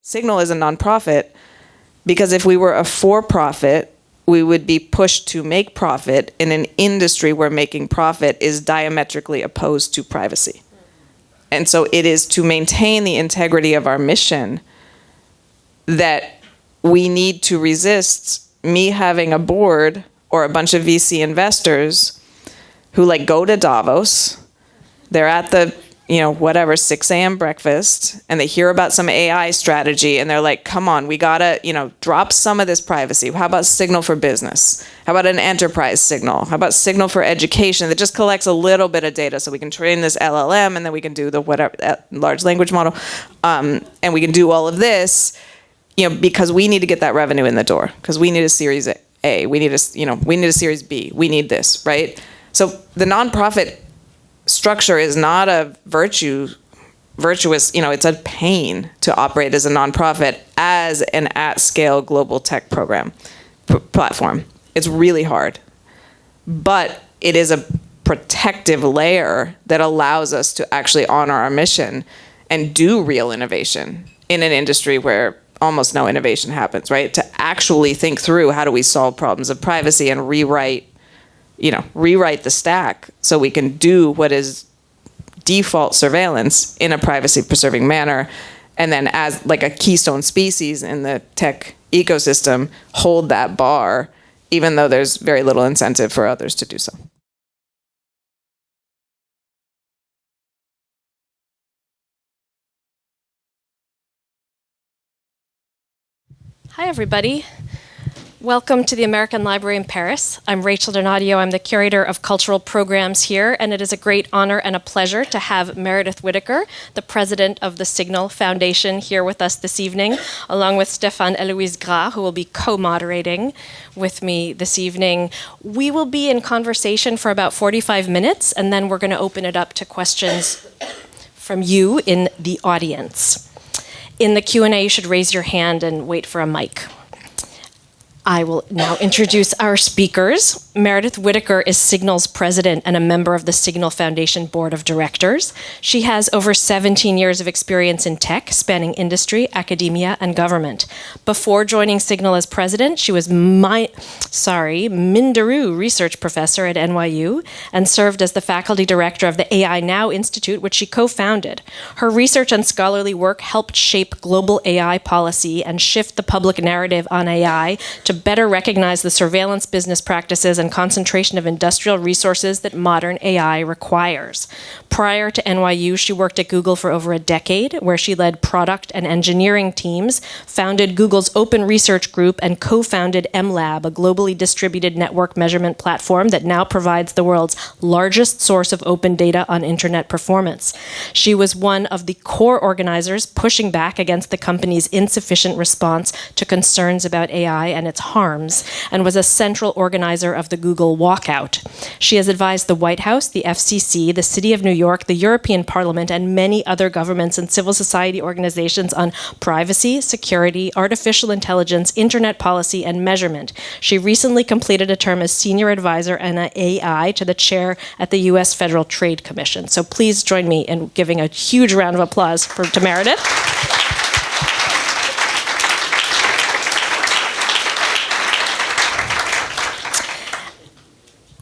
Signal is a nonprofit because if we were a for-profit, we would be pushed to make profit in an industry where making profit is diametrically opposed to privacy. And so it is to maintain the integrity of our mission that we need to resist me having a board or a bunch of VC investors who like go to Davos, they're at the, 6 a.m. breakfast, and they hear about some AI strategy, and they're like, come on, we gotta, drop some of this privacy. How about Signal for business? How about an enterprise Signal? How about Signal for education that just collects a little bit of data so we can train this LLM, and then we can do the large language model, and we can do all of this, because we need to get that revenue in the door, because we need a Series A, we need a Series B, we need this, right? So the nonprofit structure is not a virtuous, it's a pain to operate as a nonprofit as an at-scale global tech platform. It's really hard. But it is a protective layer that allows us to actually honor our mission and do real innovation in an industry where almost no innovation happens, right? To actually think through how do we solve problems of privacy and rewrite the stack so we can do what is default surveillance in a privacy-preserving manner, and then as like a keystone species in the tech ecosystem, hold that bar, even though there's very little incentive for others to do so. Hi, everybody. Welcome to the American Library in Paris. I'm Rachel Donadio. I'm the curator of cultural programs here, and it is a great honor and a pleasure to have Meredith Whittaker, the president of the Signal Foundation, here with us this evening, along with Stéphane Eloise Gras, who will be co-moderating with me this evening. We will be in conversation for about 45 minutes, and then we're going to open it up to questions from you in the audience. In the Q&A, you should raise your hand and wait for a mic. I will now introduce our speakers. Meredith Whittaker is Signal's president and a member of the Signal Foundation Board of Directors. She has over 17 years of experience in tech, spanning industry, academia, and government. Before joining Signal as president, she was Minderoo Research Professor at NYU and served as the faculty director of the AI Now Institute, which she co-founded. Her research and scholarly work helped shape global AI policy and shift the public narrative on AI to better recognize the surveillance business practices and concentration of industrial resources that modern AI requires. Prior to NYU, she worked at Google for over a decade, where she led product and engineering teams, founded Google's Open Research Group, and co-founded MLab, a globally distributed network measurement platform that now provides the world's largest source of open data on internet performance. She was one of the core organizers pushing back against the company's insufficient response to concerns about AI and its harms, and was a central organizer of the Google Walkout. She has advised the White House, the FCC, the City of New York, the European Parliament, and many other governments and civil society organizations on privacy, security, artificial intelligence, internet policy, and measurement. She recently completed a term as senior advisor on AI to the chair at the U.S. Federal Trade Commission. So please join me in giving a huge round of applause to Meredith.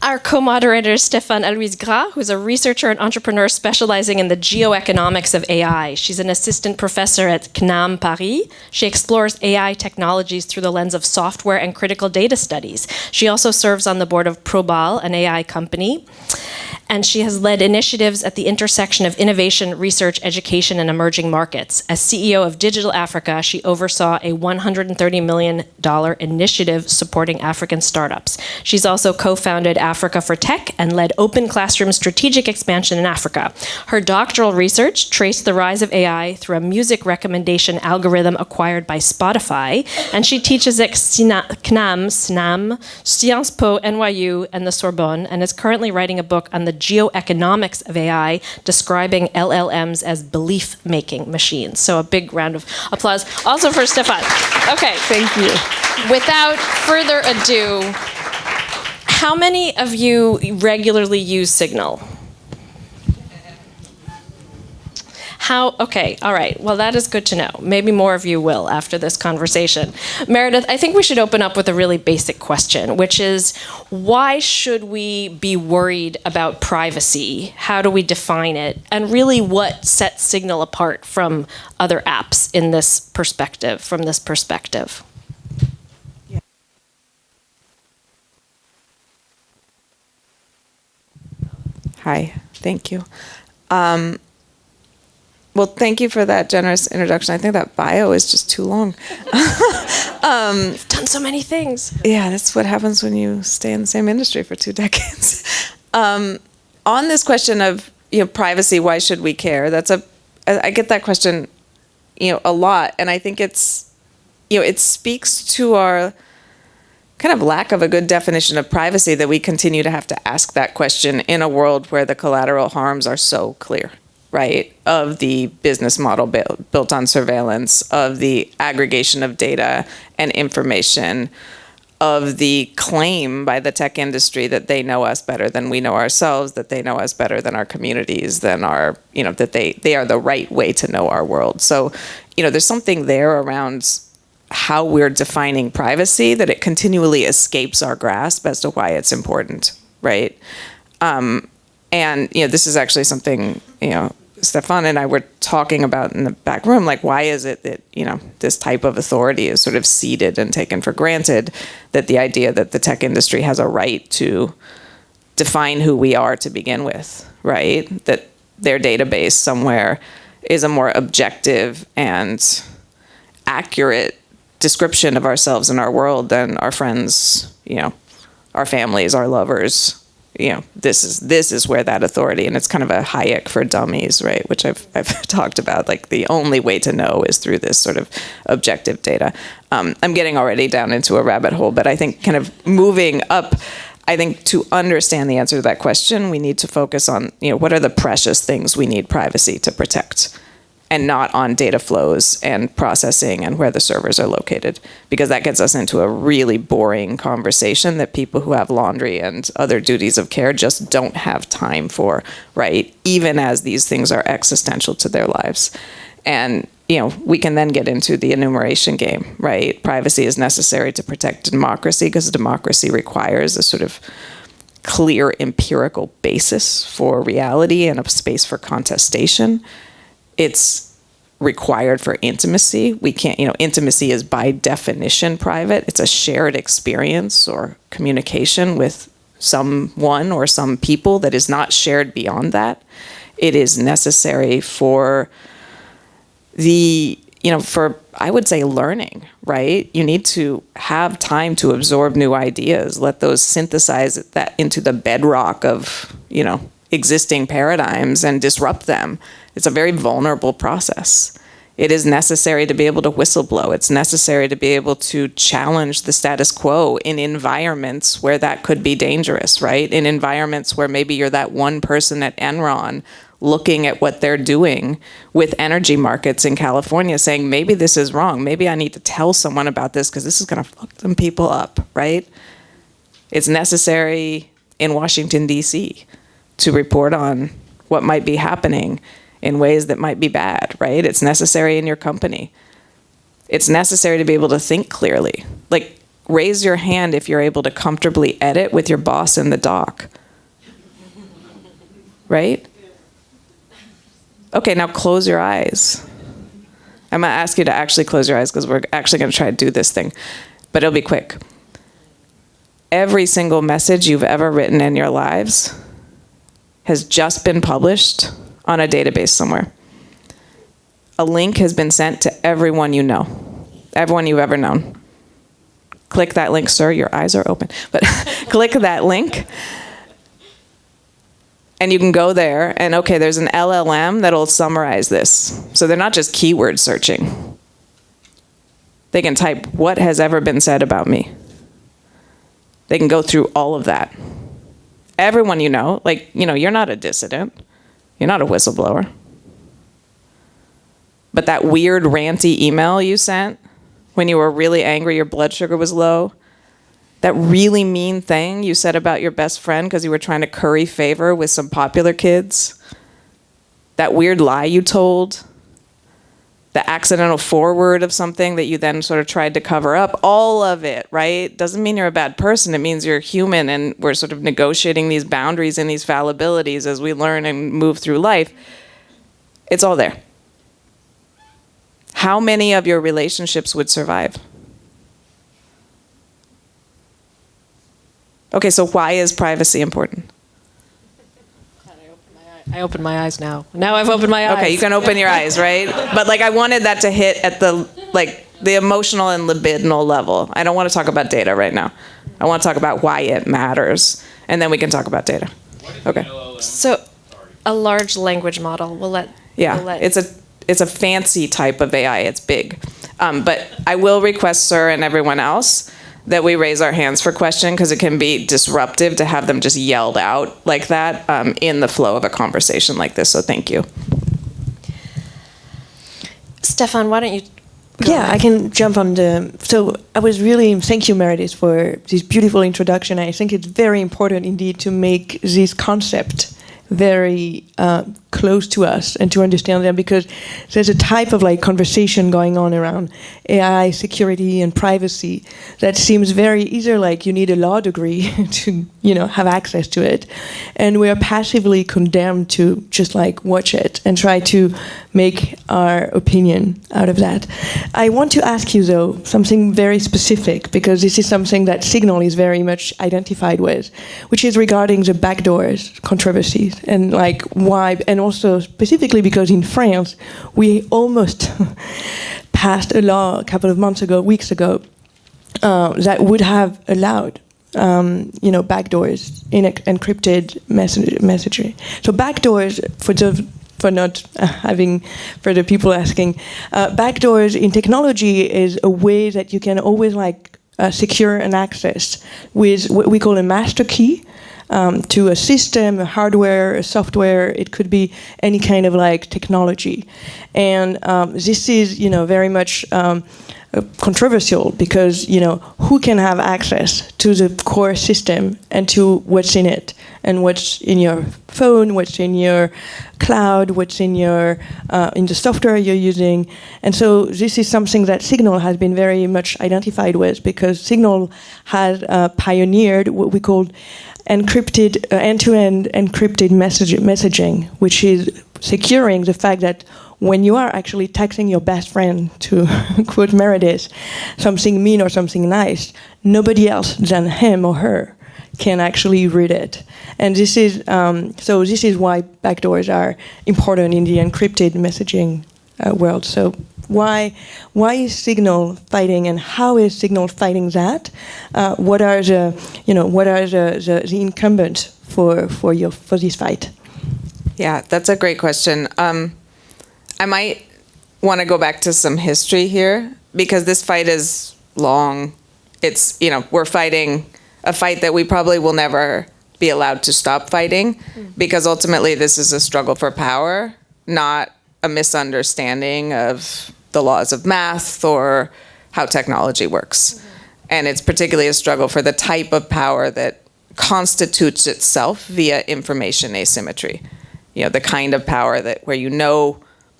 Our co-moderator is Stéphane Eloise Gras, who's a researcher and entrepreneur specializing in the geoeconomics of AI. She's an assistant professor at CNAM Paris. She explores AI technologies through the lens of software and critical data studies. She also serves on the board of Probal, an AI company. And she has led initiatives at the intersection of innovation, research, education, and emerging markets. As CEO of Digital Africa, she oversaw a $130 million initiative supporting African startups. She's also co-founded Africa for Tech and led Open Classroom strategic expansion in Africa. Her doctoral research traced the rise of AI through a music recommendation algorithm acquired by Spotify, and she teaches at CNAM, SNAM, Sciences Po, NYU, and the Sorbonne, and is currently writing a book on the geoeconomics of AI, describing LLMs as belief-making machines. So a big round of applause also for Stéphane. Okay. Thank you. Without further ado, how many of you regularly use Signal? Okay, all right. Well, that is good to know. Maybe more of you will after this conversation. Meredith, I think we should open up with a really basic question, which is, why should we be worried about privacy? How do we define it? And really, what sets Signal apart from other apps in this perspective, from this perspective? Hi, thank you. Well, thank you for that generous introduction. I think that bio is just too long. You've done so many things. Yeah, that's what happens when you stay in the same industry for 2 decades. On this question of privacy, why should we care? I get that question a lot, and I think it's it speaks to our kind of lack of a good definition of privacy that we continue to have to ask that question in a world where the collateral harms are so clear, right? Of the business model built on surveillance, of the aggregation of data and information, of the claim by the tech industry that they know us better than we know ourselves, that they know us better than our communities, than that they are the right way to know our world. So, there's something there around how we're defining privacy that it continually escapes our grasp as to why it's important, right? And this is actually something Stefan and I were talking about in the back room, like, why is it that this type of authority is sort of ceded and taken for granted, that the idea that the tech industry has a right to define who we are to begin with, right? That their database somewhere is a more objective and accurate description of ourselves and our world than our friends, our families, our lovers. This is where that authority, and it's kind of a Hayek for dummies, right? Which I've talked about. Like, the only way to know is through this sort of objective data. I'm getting already down into a rabbit hole, but I think kind of moving up, I think to understand the answer to that question, we need to focus on what are the precious things we need privacy to protect, and not on data flows and processing and where the servers are located, because that gets us into a really boring conversation that people who have laundry and other duties of care just don't have time for, right? Even as these things are existential to their lives. And, we can then get into the enumeration game, right? Privacy is necessary to protect democracy because democracy requires a sort of clear empirical basis for reality and a space for contestation. It's required for intimacy. We can't, intimacy is by definition private. It's a shared experience or communication with someone or some people that is not shared beyond that. It is necessary for I would say learning, right? You need to have time to absorb new ideas, let those synthesize that into the bedrock of, existing paradigms and disrupt them. It's a very vulnerable process. It is necessary to be able to whistleblow. It's necessary to be able to challenge the status quo in environments where that could be dangerous, right? In environments where maybe you're that one person at Enron looking at what they're doing with energy markets in California saying, maybe this is wrong. Maybe I need to tell someone about this because this is going to fuck some people up, right? It's necessary in Washington, D.C. to report on what might be happening in ways that might be bad, right? It's necessary in your company. It's necessary to be able to think clearly. Like, raise your hand if you're able to comfortably edit with your boss in the dock. Right? Okay, now close your eyes. I'm going to ask you to actually close your eyes because we're actually going to try to do this thing. But it'll be quick. Every single message you've ever written in your lives has just been published on a database somewhere. A link has been sent to everyone you know, everyone you've ever known. Click that link, sir. Your eyes are open. But click that link, and you can go there, and okay, there's an LLM that'll summarize this. So they're not just keyword searching. They can type, what has ever been said about me? They can go through all of that. Everyone you know, you're not a dissident. You're not a whistleblower. But that weird ranty email you sent when you were really angry, your blood sugar was low, that really mean thing you said about your best friend because you were trying to curry favor with some popular kids, that weird lie you told, the accidental forward of something that you then sort of tried to cover up, all of it, right? Doesn't mean you're a bad person. It means you're human, and we're sort of negotiating these boundaries and these fallibilities as we learn and move through life. It's all there. How many of your relationships would survive? Okay, so why is privacy important? I opened my eyes now. Now I've opened my eyes. Okay, you can open your eyes, right? But like, I wanted that to hit at the emotional and libidinal level. I don't want to talk about data right now. I want to talk about why it matters, and then we can talk about data. Okay. So, a large language model. It's a fancy type of AI. It's big, but I will request, sir, and everyone else, that we raise our hands for question, because it can be disruptive to have them just yelled out like that in the flow of a conversation like this. So thank you. Stefan, why don't you go ahead? I can jump on so thank you, Meredith, for this beautiful introduction. I think it's very important indeed to make this concept very close to us and to understand them, because there's a type of conversation going on around AI security and privacy that seems very either like you need a law degree to have access to it, and we are passively condemned to just watch it and try to make our opinion out of that. I want to ask you though something very specific, because this is something that Signal is very much identified with, which is regarding the backdoors controversies and why, and also specifically because in France we almost passed a law a couple of weeks ago, that would have allowed backdoors in encrypted messaging. So backdoors, for the people asking, backdoors in technology is a way that you can always secure an access with what we call a master key, to a system, a hardware, a software. It could be any kind of technology, and this is very much controversial, because who can have access to the core system and to what's in it, and what's in your phone, what's in your cloud, what's in your in the software you're using. And so this is something that Signal has been very much identified with, because Signal has pioneered what we call encrypted end-to-end encrypted messaging, which is securing the fact that when you are actually texting your best friend, to quote Meredith, something mean or something nice, nobody else than him or her can actually read it. And this is this is why backdoors are important in the encrypted messaging world. So why is Signal fighting, and how is Signal fighting that? What are the incumbents for this fight? Yeah, that's a great question. I might want to go back to some history here, because this fight is long. It's, we're fighting a fight that we probably will never be allowed to stop fighting, because ultimately this is a struggle for power, not a misunderstanding of the laws of math or how technology works. And it's particularly a struggle for the type of power that constitutes itself via information asymmetry. The kind of power that where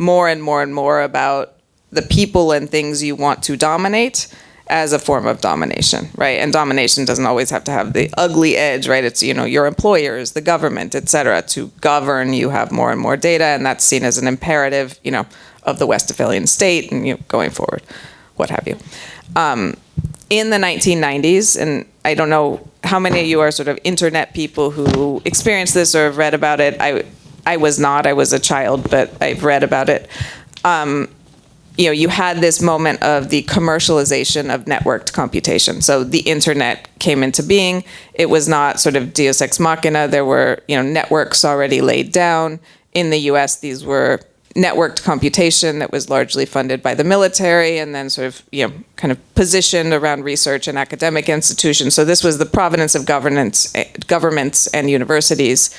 more and more and more about the people and things you want to dominate as a form of domination, right? And domination doesn't always have to have the ugly edge, right? It's, your employers, the government, et cetera. To govern, you have more and more data, and that's seen as an imperative, of the Westphalian state and going forward, what have you. In the 1990s, and I don't know how many of you are sort of internet people who experienced this or have read about it. I was not. I was a child, but I've read about it. You had this moment of the commercialization of networked computation. So the internet came into being. It was not sort of deus ex machina. There were, networks already laid down. In the US, these were networked computation that was largely funded by the military, and then sort of, kind of positioned around research and academic institutions. So this was the provenance of governments and universities.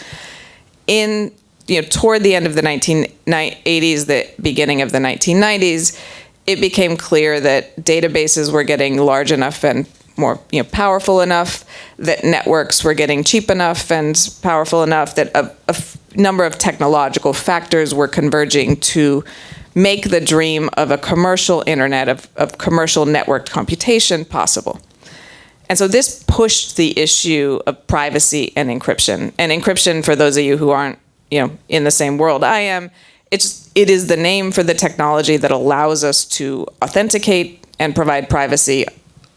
Toward the end of the 1980s, the beginning of the 1990s, it became clear that databases were getting large enough and more powerful enough, that networks were getting cheap enough and powerful enough, that number of technological factors were converging to make the dream of a commercial internet, of commercial networked computation possible. And so this pushed the issue of privacy and encryption. And encryption, for those of you who aren't, in the same world I am, it is the name for the technology that allows us to authenticate and provide privacy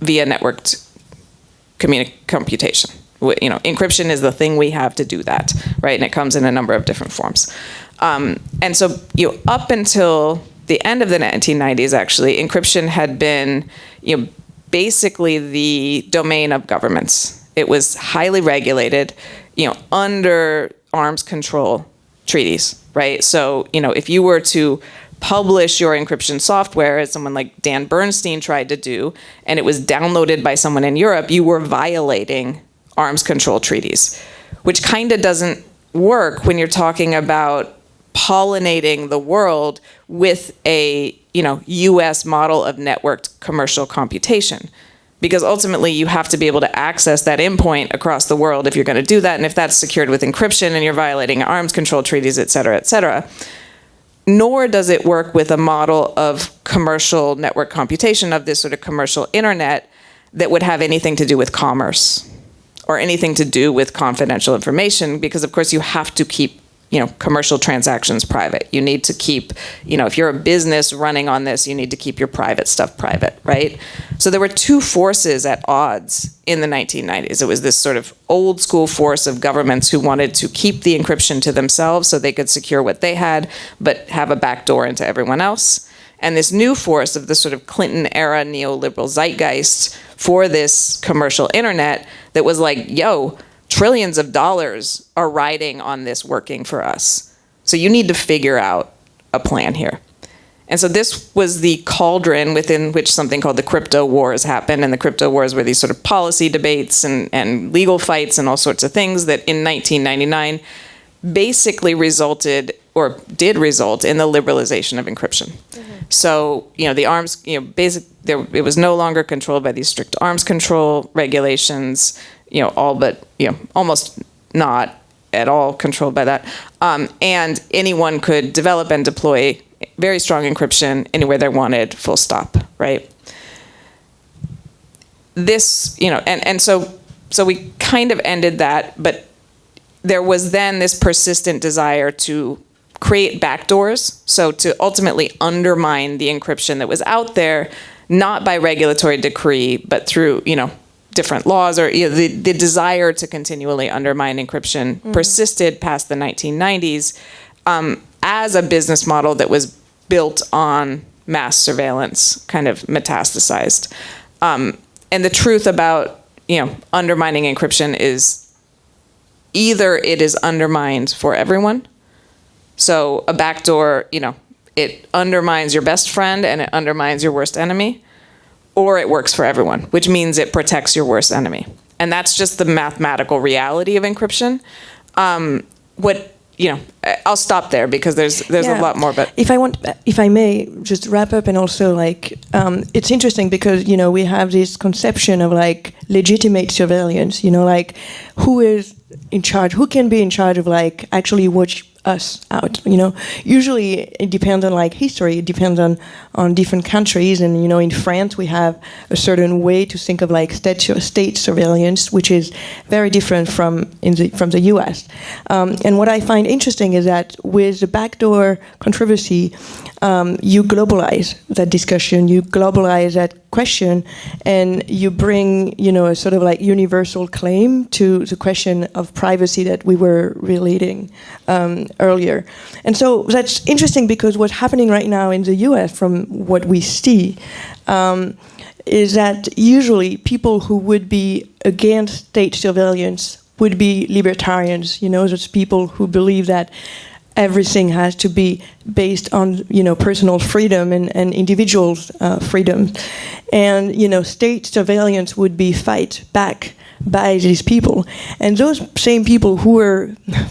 via networked computation. Encryption is the thing we have to do that, right? And it comes in a number of different forms. And so, up until the end of the 1990s, actually, encryption had been, basically the domain of governments. It was highly regulated, under arms control treaties, right? So, if you were to publish your encryption software, as someone like Dan Bernstein tried to do, and it was downloaded by someone in Europe, you were violating arms control treaties, which kind of doesn't work when you're talking about pollinating the world with a U.S. model of networked commercial computation. Because ultimately you have to be able to access that endpoint across the world if you're going to do that, and if that's secured with encryption and you're violating arms control treaties, et cetera, et cetera. Nor does it work with a model of commercial network computation, of this sort of commercial internet, that would have anything to do with commerce or anything to do with confidential information, because of course you have to keep commercial transactions private. You need to keep, if you're a business running on this, you need to keep your private stuff private, right? So there were two forces at odds in the 1990s. It was this sort of old school force of governments who wanted to keep the encryption to themselves so they could secure what they had, but have a backdoor into everyone else. And this new force of the sort of Clinton-era neoliberal zeitgeist for this commercial internet that was like, trillions of dollars are riding on this working for us. So you need to figure out a plan here. And so this was the cauldron within which something called the crypto wars happened. And the crypto wars were these sort of policy debates and legal fights and all sorts of things that in 1999 basically did result in the liberalization of encryption. Mm-hmm. So, the arms, it was no longer controlled by these strict arms control regulations, all but, almost not at all controlled by that. And anyone could develop and deploy very strong encryption anywhere they wanted, full stop, right? This, so we kind of ended that, but there was then this persistent desire to create backdoors, so to ultimately undermine the encryption that was out there, not by regulatory decree, but through, different laws, or the desire to continually undermine encryption persisted past the 1990s as a business model that was built on mass surveillance, kind of metastasized. And the truth about undermining encryption is either it is undermined for everyone. So a backdoor, it undermines your best friend and it undermines your worst enemy, or it works for everyone, which means it protects your worst enemy. And that's just the mathematical reality of encryption. I'll stop there because there's a lot more. But if I may just wrap up, and also it's interesting because we have this conception of legitimate surveillance. Who is in charge? Who can be in charge of actually watch us out? Usually it depends on history. It depends on different countries, and in France we have a certain way to think of state surveillance, which is very different from the US. And what I find interesting is that with the backdoor controversy, you globalize that discussion, you globalize that question, and you bring a sort of universal claim to the question of privacy that we were relating earlier. And so that's interesting because what's happening right now in the US, from what we see, is that usually people who would be against state surveillance would be libertarians, those people who believe that everything has to be based on personal freedom and individuals' freedom. And state surveillance would be fight back by these people. And those same people who are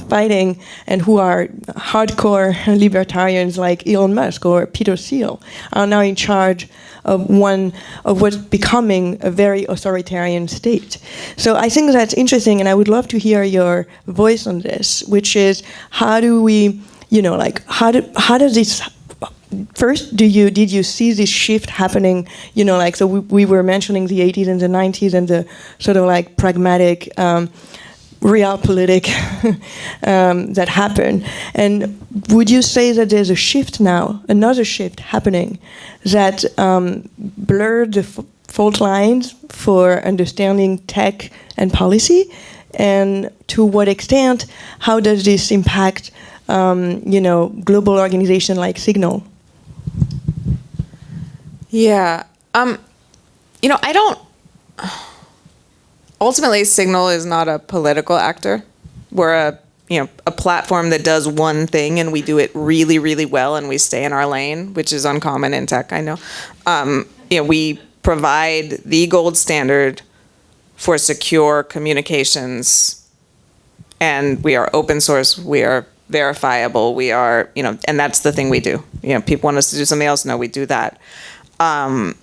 fighting and who are hardcore libertarians like Elon Musk or Peter Thiel are now in charge of one of what's becoming a very authoritarian state. So I think that's interesting, and I would love to hear your voice on this, which is how do we, how does this, first, did you see this shift happening, so we were mentioning the 80s and the 90s and the sort of like pragmatic realpolitik that happened. And would you say that there's a shift now, another shift happening, that blurred the fault lines for understanding tech and policy? And to what extent, how does this impact, global organization like Signal? Yeah. I don't... Ultimately, Signal is not a political actor. We're a platform that does one thing, and we do it really, really well, and we stay in our lane, which is uncommon in tech, I know. We provide the gold standard for secure communications, and we are open source, we are verifiable, we are, and that's the thing we do. People want us to do something else, no, we do that. And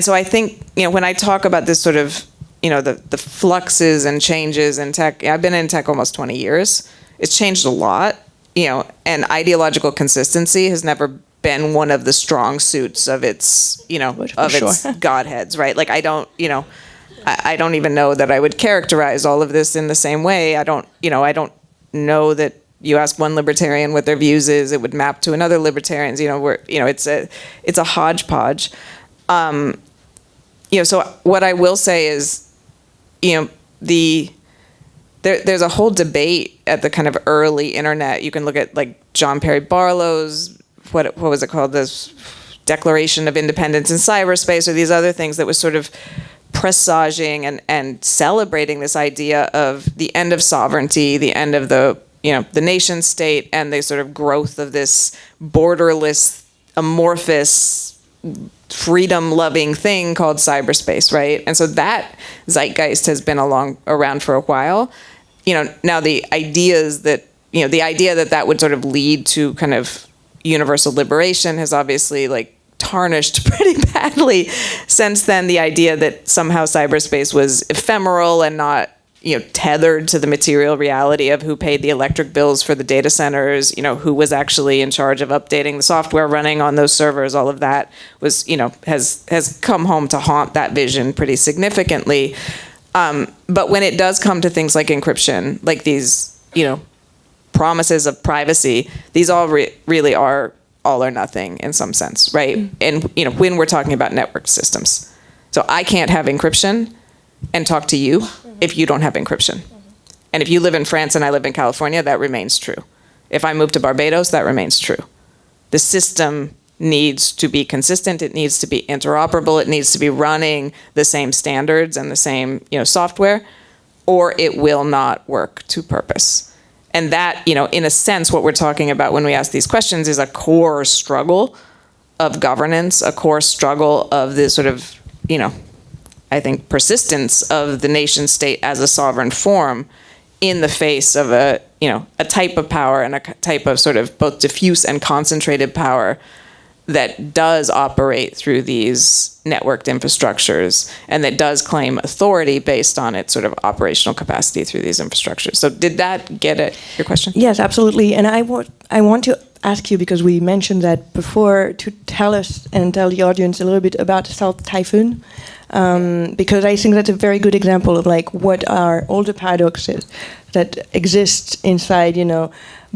so I think, when I talk about this sort of, the fluxes and changes in tech, I've been in tech almost 20 years. It's changed a lot, and ideological consistency has never been one of the strong suits of its, its godheads, right? Like I don't even know that I would characterize all of this in the same way. I don't know that you ask one libertarian what their views is, it would map to another libertarian's, it's a hodgepodge. So what I will say is, there's a whole debate at the kind of early internet. You can look at like John Perry Barlow's, what was it called? This Declaration of Independence in Cyberspace, or these other things that was sort of presaging and celebrating this idea of the end of sovereignty, the end of the nation state, and the sort of growth of this borderless, amorphous, freedom-loving thing called cyberspace, right? And so that zeitgeist has been around for a while. Now the ideas that, the idea that would sort of lead to kind of universal liberation has obviously like tarnished pretty badly since then. The idea that somehow cyberspace was ephemeral and not tethered to the material reality of who paid the electric bills for the data centers, who was actually in charge of updating the software running on those servers, all of that was, has come home to haunt that vision pretty significantly. But when it does come to things like encryption, like these, promises of privacy, these all really are all or nothing in some sense, right? And, when we're talking about network systems. So I can't have encryption and talk to you if you don't have encryption. And if you live in France and I live in California, that remains true. If I move to Barbados, that remains true. The system needs to be consistent, it needs to be interoperable, it needs to be running the same standards and the same, software, or it will not work to purpose. And that, in a sense, what we're talking about when we ask these questions is a core struggle of governance, a core struggle of this sort of, I think, persistence of the nation state as a sovereign form in the face of a type of power and a type of sort of both diffuse and concentrated power that does operate through these networked infrastructures and that does claim authority based on its sort of operational capacity through these infrastructures. So did that get at your question? Yes, absolutely. And I want to ask you, because we mentioned that before, to tell us and tell the audience a little bit about Salt Typhoon. Because I think that's a very good example of like what are all the paradoxes that exist inside,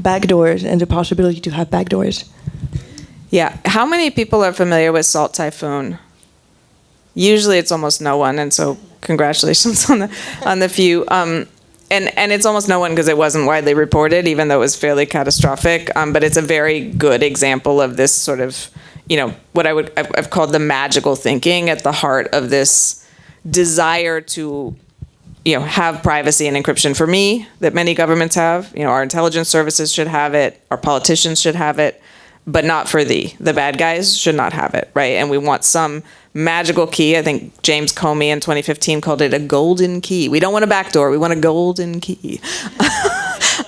backdoors and the possibility to have backdoors. Yeah. How many people are familiar with Salt Typhoon? Usually it's almost no one, and so congratulations on the few. And it's almost no one because it wasn't widely reported, even though it was fairly catastrophic. But it's a very good example of this sort of, what I've called the magical thinking at the heart of this desire to, have privacy and encryption for me that many governments have. Our intelligence services should have it. Our politicians should have it. but not for thee. The bad guys should not have it, right? And we want some magical key. I think James Comey in 2015 called it a golden key. We don't want a backdoor. We want a golden key.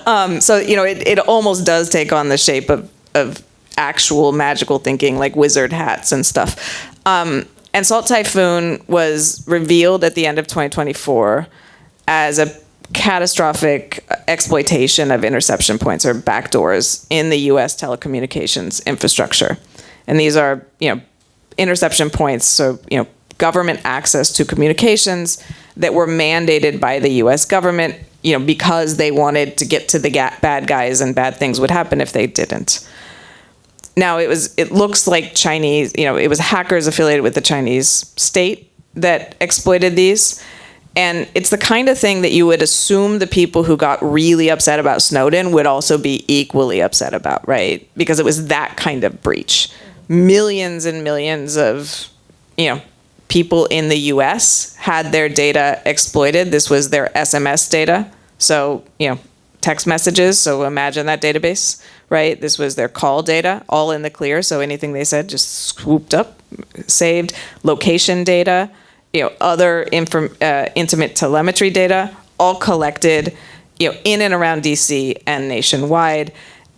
So, it almost does take on the shape of actual magical thinking, like wizard hats and stuff. And Salt Typhoon was revealed at the end of 2024 as a catastrophic exploitation of interception points or backdoors in the U.S. telecommunications infrastructure. And these are, interception points, so, government access to communications that were mandated by the U.S. government, because they wanted to get to the bad guys and bad things would happen if they didn't. Now, it looks like Chinese, it was hackers affiliated with the Chinese state that exploited these. And it's the kind of thing that you would assume the people who got really upset about Snowden would also be equally upset about, right? Because it was that kind of breach. Millions and millions of, people in the US had their data exploited. This was their SMS data. So, text messages. So imagine that database, right? This was their call data, all in the clear. So anything they said just swooped up, saved. Location data, other intimate telemetry data, all collected, in and around DC and nationwide.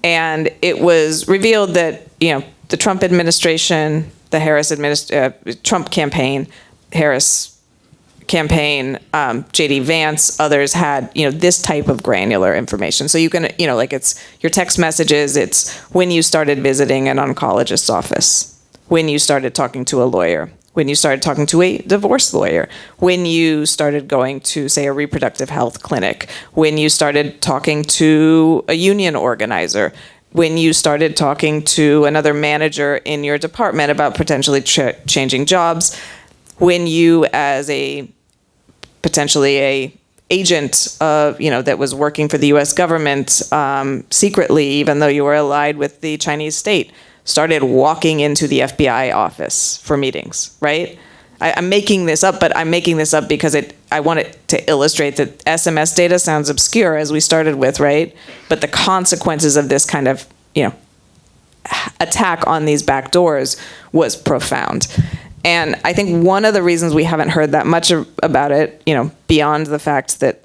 And it was revealed that, the Trump administration, the Trump campaign, Harris campaign, J.D. Vance, others had, this type of granular information. So you can, it's your text messages, it's when you started visiting an oncologist's office, when you started talking to a lawyer, when you started talking to a divorce lawyer, when you started going to, say, a reproductive health clinic, when you started talking to a union organizer, when you started talking to another manager in your department about potentially changing jobs, when you, as potentially a agent of, that was working for the U.S. government secretly, even though you were allied with the Chinese state, started walking into the FBI office for meetings, right? I'm making this up, but I'm making this up because I want it to illustrate that SMS data sounds obscure, as we started with, right? But the consequences of this kind of, attack on these backdoors was profound. And I think one of the reasons we haven't heard that much about it, beyond the fact that,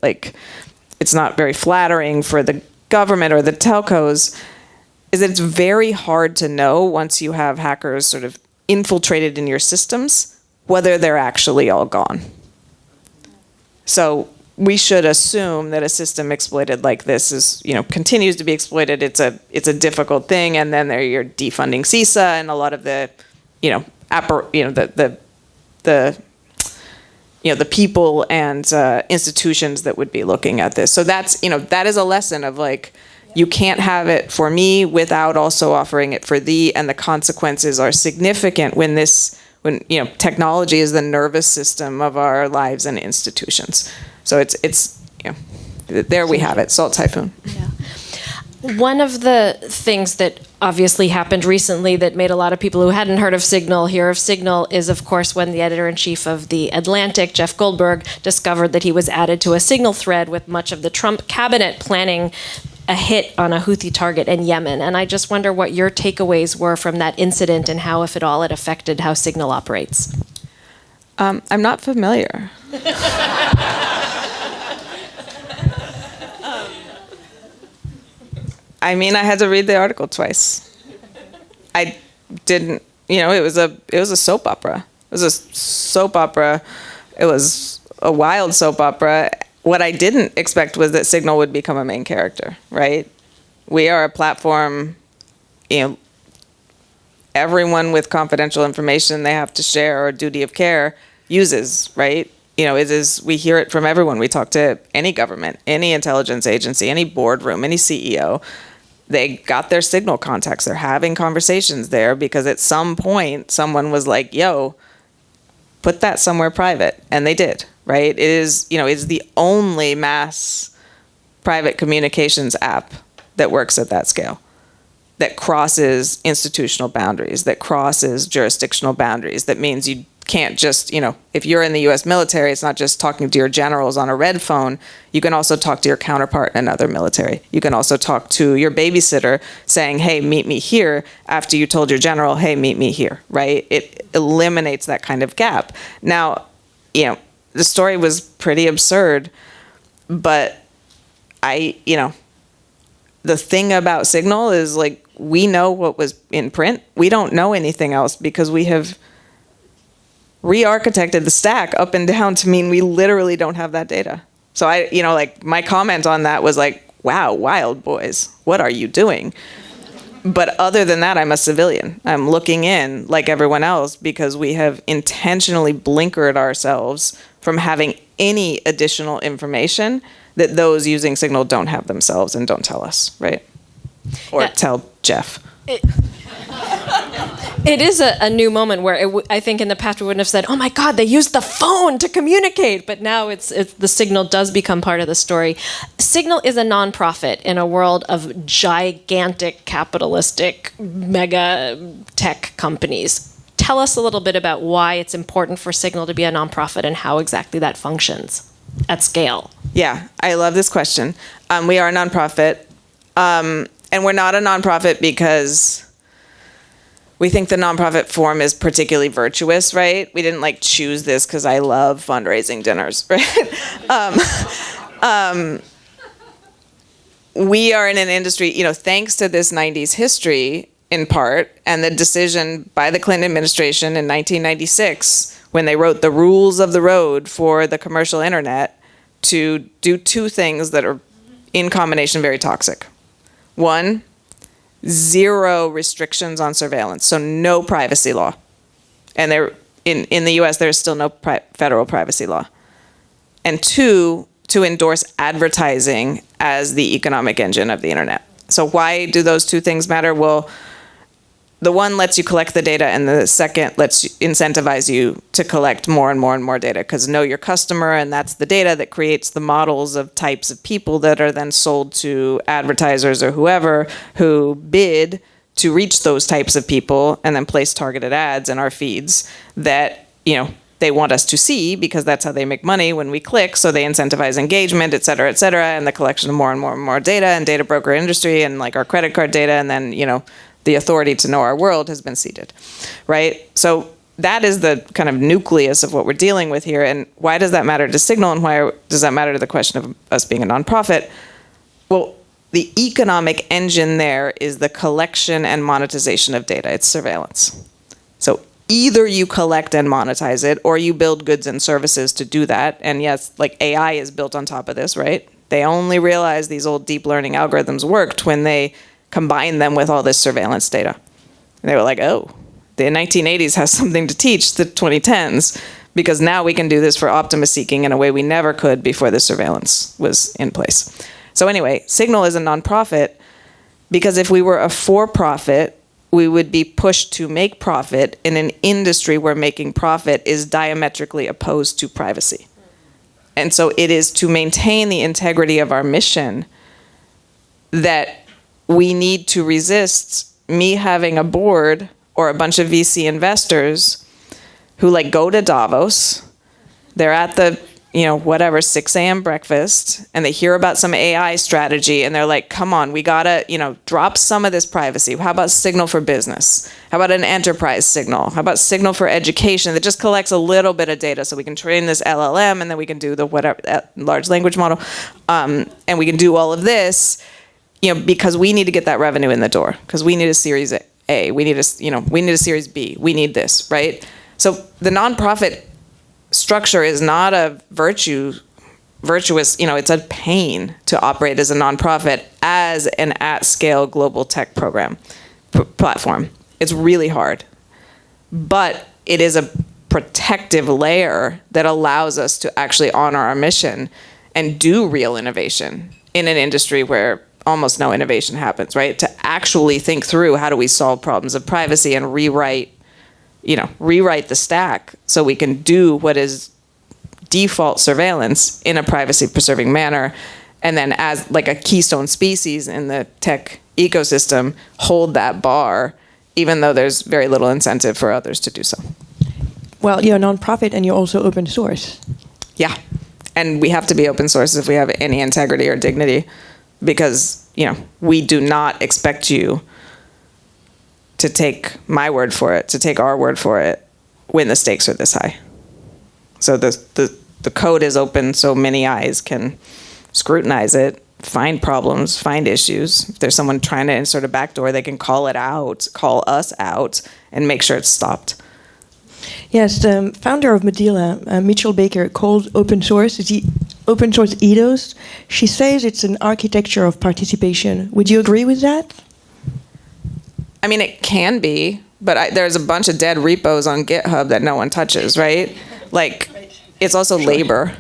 it's not very flattering for the government or the telcos, is that it's very hard to know once you have hackers sort of infiltrated in your systems whether they're actually all gone. So we should assume that a system exploited like this is, continues to be exploited. It's a difficult thing, and then you're defunding CISA and a lot of the, the people and institutions that would be looking at this. So that's, that is a lesson of you can't have it for me without also offering it for thee, and the consequences are significant when technology is the nervous system of our lives and institutions. So it's there we have it, Salt Typhoon. Yeah. One of the things that obviously happened recently that made a lot of people who hadn't heard of Signal hear of Signal is, of course, when the editor-in-chief of The Atlantic, Jeff Goldberg, discovered that he was added to a Signal thread with much of the Trump cabinet planning a hit on a Houthi target in Yemen. And I just wonder what your takeaways were from that incident and how, if at all, it affected how Signal operates. I'm not familiar. I mean, I had to read the article twice. I didn't, it was a soap opera. It was a soap opera. It was a wild soap opera. What I didn't expect was that Signal would become a main character, right? We are a platform, everyone with confidential information they have to share or duty of care uses, right? We hear it from everyone. We talk to any government, any intelligence agency, any boardroom, any CEO. They got their Signal contacts. They're having conversations there because at some point someone was like, yo, put that somewhere private. And they did, right? It is, it's the only mass private communications app that works at that scale, that crosses institutional boundaries, that crosses jurisdictional boundaries. That means you can't just, if you're in the US military, it's not just talking to your generals on a red phone. You can also talk to your counterpart in another military. You can also talk to your babysitter saying, hey, meet me here, after you told your general, hey, meet me here, right? It eliminates that kind of gap. Now, the story was pretty absurd, but the thing about Signal is, like, we know what was in print. We don't know anything else because we have re-architected the stack up and down to mean we literally don't have that data. So my comment on that was like, wow, wild boys, what are you doing? But other than that, I'm a civilian. I'm looking in like everyone else because we have intentionally blinkered ourselves from having any additional information that those using Signal don't have themselves and don't tell us, right? Or tell Jeff. It is a new moment where I think in the past we wouldn't have said, oh my God, they used the phone to communicate. But now it's the Signal does become part of the story. Signal is a nonprofit in a world of gigantic capitalistic mega tech companies. Tell us a little bit about why it's important for Signal to be a nonprofit and how exactly that functions at scale. Yeah, I love this question. We are a nonprofit, and we're not a nonprofit because we think the nonprofit form is particularly virtuous, right? We didn't choose this because I love fundraising dinners, right? We are in an industry, thanks to this 90s history in part, and the decision by the Clinton administration in 1996, when they wrote the rules of the road for the commercial internet, to do two things that are in combination very toxic. One, zero restrictions on surveillance, so no privacy law. And in the US, there's still no federal privacy law. And two, to endorse advertising as the economic engine of the internet. So why do those two things matter? Well, the one lets you collect the data, and the second lets incentivize you to collect more and more and more data, because know your customer, and that's the data that creates the models of types of people that are then sold to advertisers or whoever who bid to reach those types of people and then place targeted ads in our feeds that, they want us to see because that's how they make money when we click. So they incentivize engagement, et cetera, and the collection of more and more and more data, and data broker industry and our credit card data, and then, the authority to know our world has been ceded, right? So that is the kind of nucleus of what we're dealing with here. And why does that matter to Signal, and why does that matter to the question of us being a nonprofit? Well, the economic engine there is the collection and monetization of data. It's surveillance. So either you collect and monetize it, or you build goods and services to do that. And yes, AI is built on top of this, right? They only realized these old deep learning algorithms worked when they combine them with all this surveillance data. And they were like, oh, the 1980s has something to teach the 2010s, because now we can do this for optimus seeking in a way we never could before the surveillance was in place. So anyway, Signal is a nonprofit because if we were a for-profit, we would be pushed to make profit in an industry where making profit is diametrically opposed to privacy. And so it is to maintain the integrity of our mission that we need to resist me having a board or a bunch of VC investors who go to Davos. They're at the, 6 a.m. breakfast, and they hear about some AI strategy, and they're like, come on, we gotta, drop some of this privacy. How about Signal for business? How about an enterprise Signal? How about Signal for education that just collects a little bit of data so we can train this LLM, and then we can do the large language model, and we can do all of this. Because we need to get that revenue in the door, because we need a Series A, we need a Series B, we need this, right? So the nonprofit structure is not a virtuous, it's a pain to operate as a nonprofit as an at-scale global tech platform. It's really hard, but it is a protective layer that allows us to actually honor our mission and do real innovation in an industry where almost no innovation happens, right? To actually think through how do we solve problems of privacy and rewrite the stack so we can do what is default surveillance in a privacy-preserving manner, and then as a keystone species in the tech ecosystem, hold that bar, even though there's very little incentive for others to do so. Well, you're a nonprofit and you're also open source. Yeah. And we have to be open source if we have any integrity or dignity, because, we do not expect you to take my word for it, to take our word for it, when the stakes are this high. So the code is open so many eyes can scrutinize it, find problems, find issues. If there's someone trying to insert a backdoor, they can call us out, and make sure it's stopped. Yes, the founder of Mozilla, Mitchell Baker, called open source the open source ethos. She says it's an architecture of participation. Would you agree with that? I mean, it can be, but there's a bunch of dead repos on GitHub that no one touches, right? Like, it's also labor.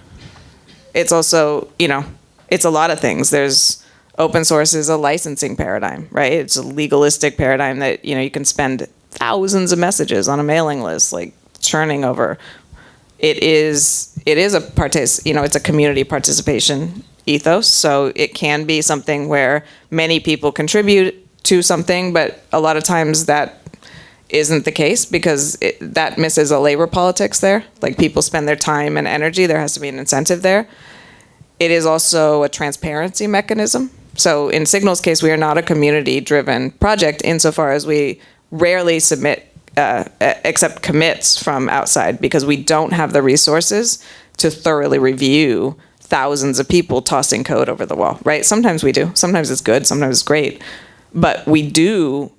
It's also, it's a lot of things. There's open source is a licensing paradigm, right? It's a legalistic paradigm that, you can spend thousands of messages on a mailing list, like churning over. It is it's a community participation ethos. So it can be something where many people contribute to something, but a lot of times that isn't the case, because that misses a labor politics there. Like, people spend their time and energy. There has to be an incentive there. It is also a transparency mechanism. So in Signal's case, we are not a community-driven project insofar as we rarely accept commits from outside, because we don't have the resources to thoroughly review thousands of people tossing code over the wall, right? Sometimes we do. Sometimes it's good. Sometimes it's great. But we do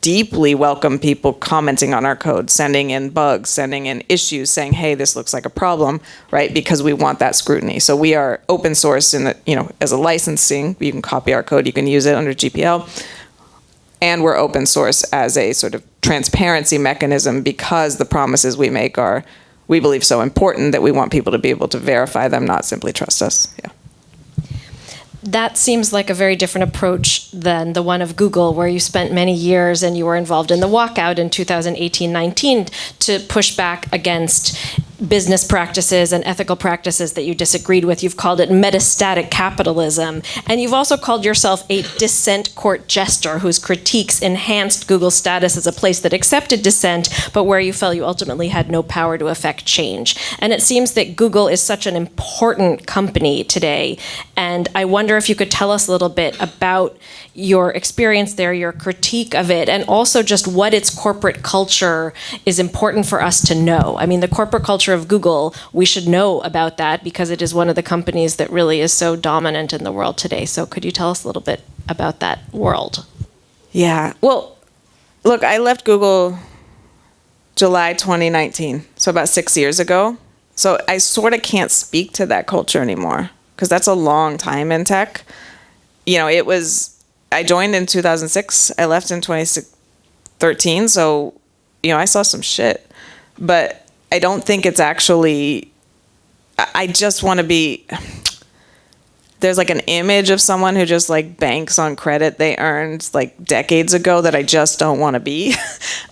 deeply welcome people commenting on our code, sending in bugs, sending in issues, saying, hey, this looks like a problem, right? Because we want that scrutiny. So we are open source in that, as a licensing, you can copy our code, you can use it under GPL. And we're open source as a sort of transparency mechanism, because the promises we make are, we believe, so important that we want people to be able to verify them, not simply trust us. Yeah. That seems like a very different approach than the one of Google, where you spent many years and you were involved in the walkout in 2018-19 to push back against business practices and ethical practices that you disagreed with. You've called it metastatic capitalism. And you've also called yourself a dissent court jester whose critiques enhanced Google's status as a place that accepted dissent, but where you felt you ultimately had no power to affect change. And it seems that Google is such an important company today. And I wonder if you could tell us a little bit about your experience there, your critique of it, and also just what its corporate culture is important for us to know. I mean, the corporate culture of Google, we should know about that because it is one of the companies that really is so dominant in the world today. So could you tell us a little bit about that world? Yeah. Well, look, I left Google July 2019, so about 6 years ago. So I sort of can't speak to that culture anymore, because that's a long time in tech. I joined in 2006. I left in 2013. So, I saw some shit. But I don't think it's actually, I just want to be, there's like an image of someone who just like banks on credit they earned like decades ago that I just don't want to be.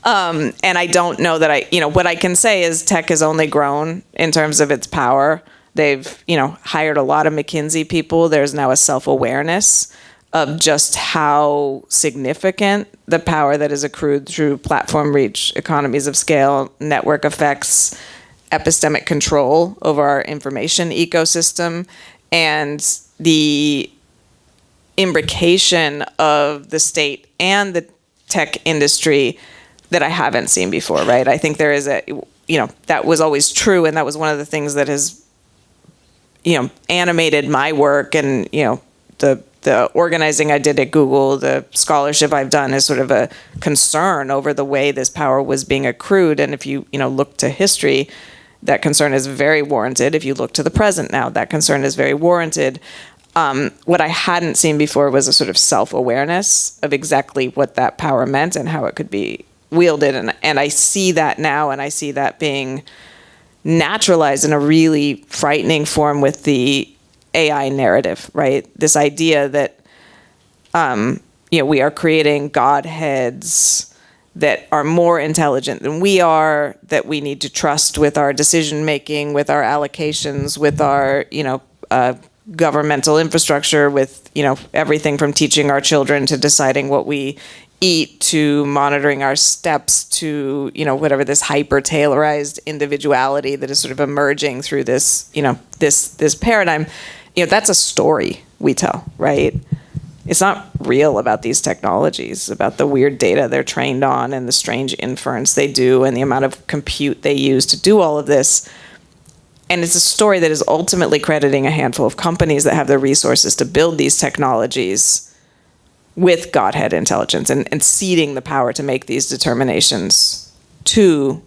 And I don't know that what I can say is tech has only grown in terms of its power. They've, hired a lot of McKinsey people. There's now a self-awareness of just how significant the power that is accrued through platform reach, economies of scale, network effects, epistemic control over our information ecosystem, and the imbrication of the state and the tech industry that I haven't seen before, right? I think there is that was always true, and that was one of the things that has, animated my work, and, the organizing I did at Google, the scholarship I've done, is sort of a concern over the way this power was being accrued. And if you, look to history, that concern is very warranted. If you look to the present now, that concern is very warranted. What I hadn't seen before was a sort of self-awareness of exactly what that power meant and how it could be wielded. And I see that now, and I see that being naturalized in a really frightening form with the AI narrative, right? This idea that, we are creating godheads that are more intelligent than we are, that we need to trust with our decision-making, with our allocations, with our, governmental infrastructure, with, everything from teaching our children to deciding what we eat to monitoring our steps to, whatever this hyper-tailorized individuality that is sort of emerging through this, this paradigm, that's a story we tell, right? It's not real about these technologies, about the weird data they're trained on and the strange inference they do and the amount of compute they use to do all of this. And it's a story that is ultimately crediting a handful of companies that have the resources to build these technologies with Godhead intelligence and ceding the power to make these determinations to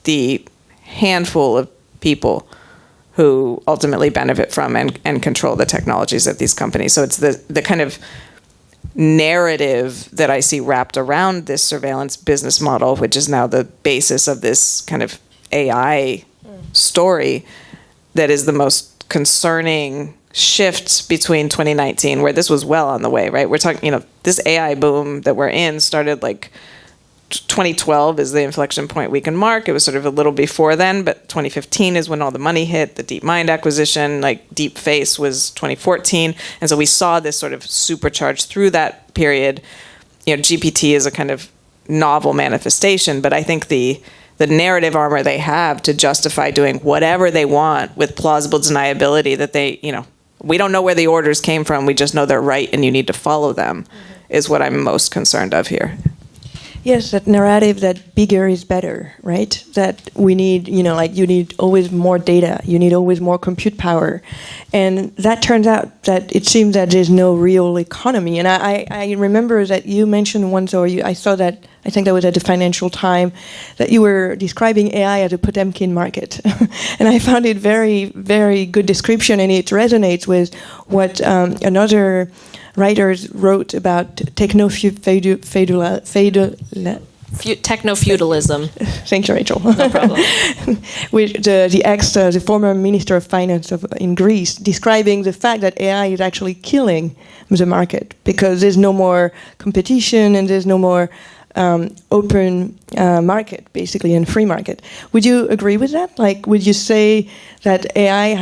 the handful of people who ultimately benefit from and control the technologies at these companies. So it's the kind of narrative that I see wrapped around this surveillance business model, which is now the basis of this kind of AI story, that is the most concerning shift between 2019, where this was well on the way, right? We're talking, this AI boom that we're in started like 2012 is the inflection point we can mark. It was sort of a little before then, but 2015 is when all the money hit, the DeepMind acquisition, like DeepFace was 2014. And so we saw this sort of supercharged through that period. GPT is a kind of novel manifestation, but I think the narrative armor they have to justify doing whatever they want with plausible deniability that they, we don't know where the orders came from, we just know they're right and you need to follow them, is what I'm most concerned of here. Yes, that narrative that bigger is better, right? That we need, you need always more data, you need always more compute power. And that turns out that it seems that there's no real economy. And I remember that you mentioned once, I saw that, I think that was at the Financial Times, that you were describing AI as a Potemkin market. And I found it very, very good description, and it resonates with what another writers wrote about techno-feudalism. Thank you, Rachel. No problem. With the former Minister of Finance in Greece, describing the fact that AI is actually killing the market because there's no more competition and there's no more open market, basically, and free market. Would you agree with that? Like, would you say that AI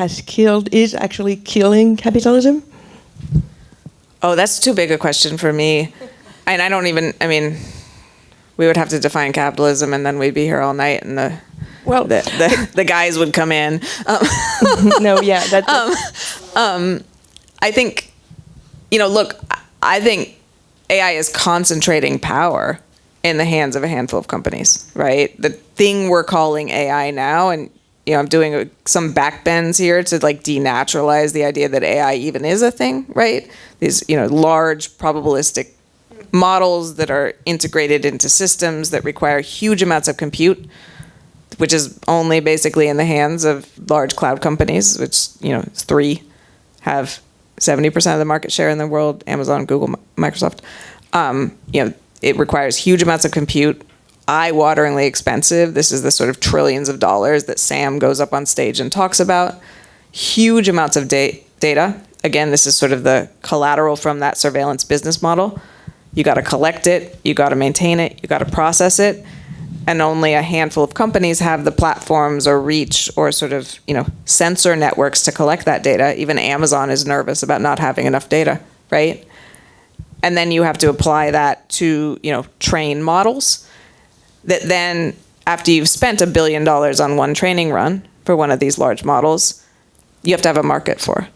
is actually killing capitalism? Oh, that's too big a question for me. And we would have to define capitalism and then we'd be here all night and the guys would come in. No, yeah. I think, I think AI is concentrating power in the hands of a handful of companies, right? The thing we're calling AI now, and I'm doing some backbends here to like denaturalize the idea that AI even is a thing, right? These, large probabilistic models that are integrated into systems that require huge amounts of compute, which is only basically in the hands of large cloud companies, which, 3 have 70% of the market share in the world, Amazon, Google, Microsoft. It requires huge amounts of compute, eye-wateringly expensive. This is the sort of trillions of dollars that Sam goes up on stage and talks about. Huge amounts of data. Again, this is sort of the collateral from that surveillance business model. You got to collect it, you got to maintain it, you got to process it, and only a handful of companies have the platforms or reach or sort of, sensor networks to collect that data. Even Amazon is nervous about not having enough data, right? And then you have to apply that to, train models that then, after you've spent $1 billion on one training run for one of these large models, you have to have a market for.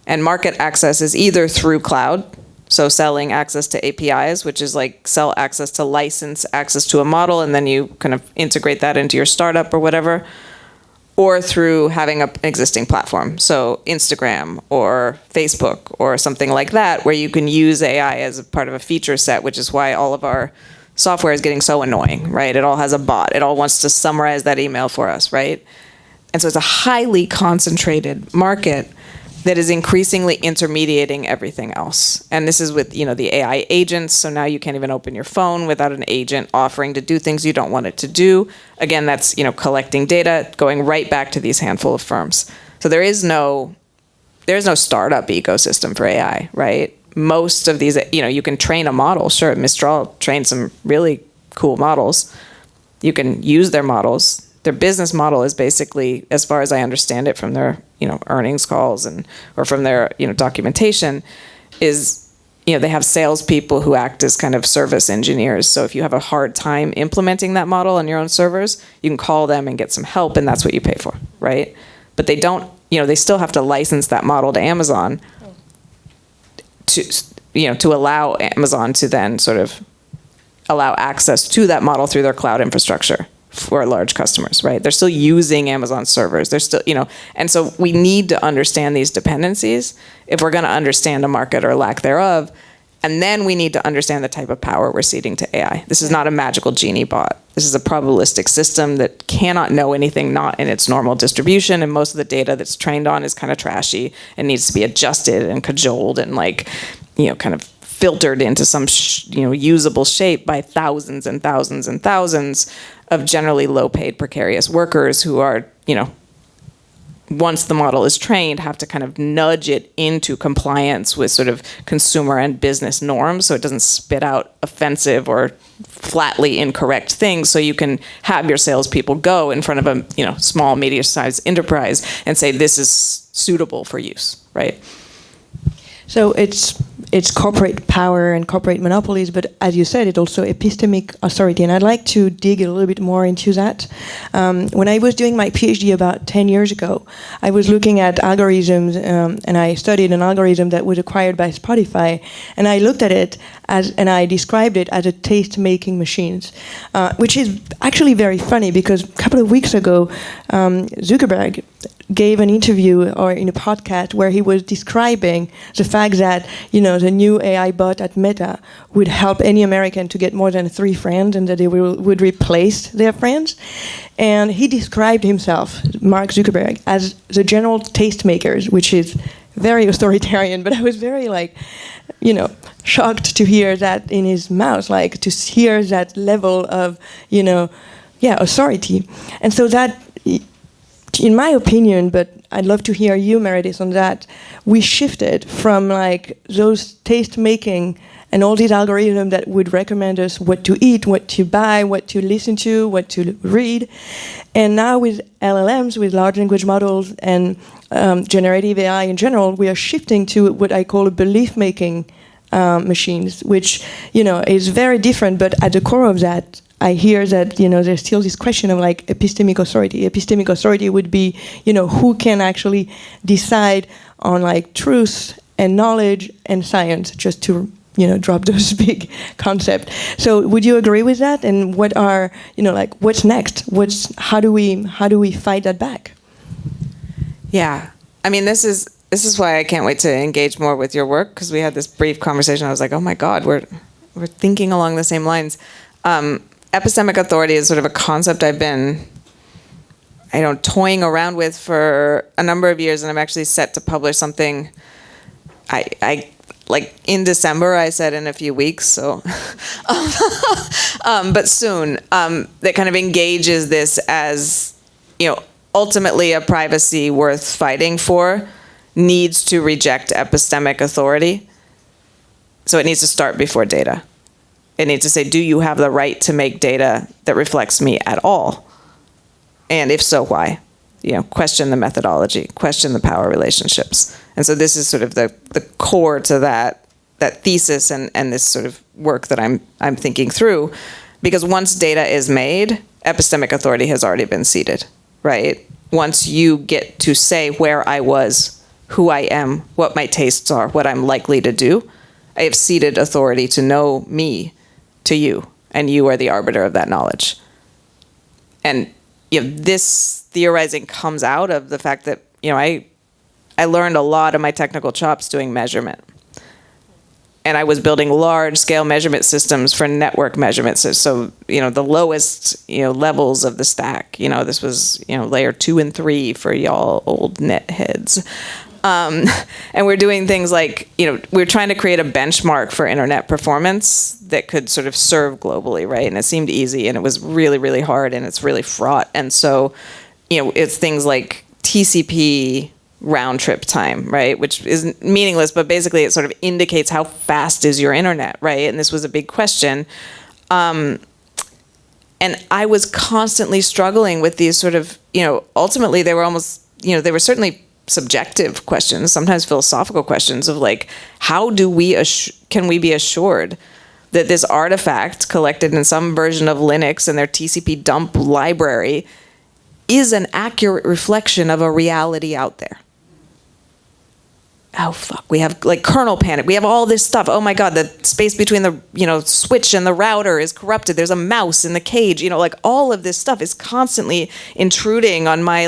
And market access is either through cloud, so selling access to APIs, which is like sell access to license access to a model, and then you kind of integrate that into your startup or whatever, or through having an existing platform, so Instagram or Facebook or something like that, where you can use AI as a part of a feature set, which is why all of our software is getting so annoying, right? It all has a bot. It all wants to summarize that email for us, right? And so it's a highly concentrated market that is increasingly intermediating everything else. And this is with, the AI agents. So now you can't even open your phone without an agent offering to do things you don't want it to do. Again, that's, collecting data, going right back to these handful of firms. So there is no startup ecosystem for AI, right? Most of these, you can train a model. Sure, Mistral trained some really cool models. You can use their models. Their business model is basically, as far as I understand it from their, earnings calls or from their, documentation, is they have salespeople who act as kind of service engineers. So if you have a hard time implementing that model on your own servers, you can call them and get some help, and that's what you pay for, right? But they don't, they still have to license that model to Amazon to allow Amazon to then sort of allow access to that model through their cloud infrastructure for large customers, right? They're still using Amazon servers. They're still, and so we need to understand these dependencies if we're going to understand a market or lack thereof. And then we need to understand the type of power we're ceding to AI. This is not a magical genie bot. This is a probabilistic system that cannot know anything not in its normal distribution, and most of the data that's trained on is kind of trashy and needs to be adjusted and cajoled and kind of filtered into some usable shape by thousands and thousands and thousands of generally low-paid precarious workers who are, once the model is trained, have to kind of nudge it into compliance with sort of consumer and business norms so it doesn't spit out offensive or flatly incorrect things, so you can have your salespeople go in front of a small, medium-sized enterprise and say, this is suitable for use, right? So it's corporate power and corporate monopolies, but as you said, it's also epistemic authority. And I'd like to dig a little bit more into that. When I was doing my PhD about 10 years ago, I was looking at algorithms, and I studied an algorithm that was acquired by Spotify. And I looked at it and I described it as a taste-making machine, which is actually very funny because a couple of weeks ago, Zuckerberg gave an interview or in a podcast where he was describing the fact that, the new AI bot at Meta would help any American to get more than 3 friends and that they would replace their friends. And he described himself, Mark Zuckerberg, as the general tastemakers, which is very authoritarian, but I was very shocked to hear that in his mouth, to hear that level of, authority. And so that, in my opinion, but I'd love to hear you, Meredith, on that, we shifted from those taste-making and all these algorithms that would recommend us what to eat, what to buy, what to listen to, what to read. And now with LLMs, with large language models and generative AI in general, we are shifting to what I call a belief-making machines, which, is very different, but at the core of that, I hear that, there's still this question of epistemic authority. Epistemic authority would be, who can actually decide on truth and knowledge and science, just to, drop those big concepts. So would you agree with that? And what are, what's next? How do we fight that back? Yeah. I mean, this is why I can't wait to engage more with your work, because we had this brief conversation. I was like, oh my God, we're thinking along the same lines. Epistemic authority is sort of a concept I've been, toying around with for a number of years, and I'm actually set to publish something. I in December. I said in a few weeks, so, but soon. That kind of engages this as, ultimately a privacy worth fighting for needs to reject epistemic authority. So it needs to start before data. It needs to say, do you have the right to make data that reflects me at all? And if so, why? Question the methodology, question the power relationships. And so this is sort of the core to that thesis and this sort of work that I'm thinking through. Because once data is made, epistemic authority has already been ceded, right? Once you get to say where I was, who I am, what my tastes are, what I'm likely to do, I have ceded authority to know me to you, and you are the arbiter of that knowledge. And this theorizing comes out of the fact that I learned a lot of my technical chops doing measurement, and I was building large-scale measurement systems for network measurements. So the lowest levels of the stack. This was layer 2 and 3 for y'all old net heads. And we're doing things like, we're trying to create a benchmark for internet performance that could sort of serve globally, right? And it seemed easy, and it was really, really hard, and it's really fraught. And so, it's things like TCP round trip time, right? Which is meaningless, but basically it sort of indicates how fast is your internet, right? And this was a big question. And I was constantly struggling with these sort of, ultimately they were almost, they were certainly subjective questions, sometimes philosophical questions of like, how do we can we be assured that this artifact collected in some version of Linux and their TCP dump library is an accurate reflection of a reality out there? Oh fuck, we have like kernel panic, we have all this stuff. Oh my god, the space between the switch and the router is corrupted, there's a mouse in the cage, like all of this stuff is constantly intruding on my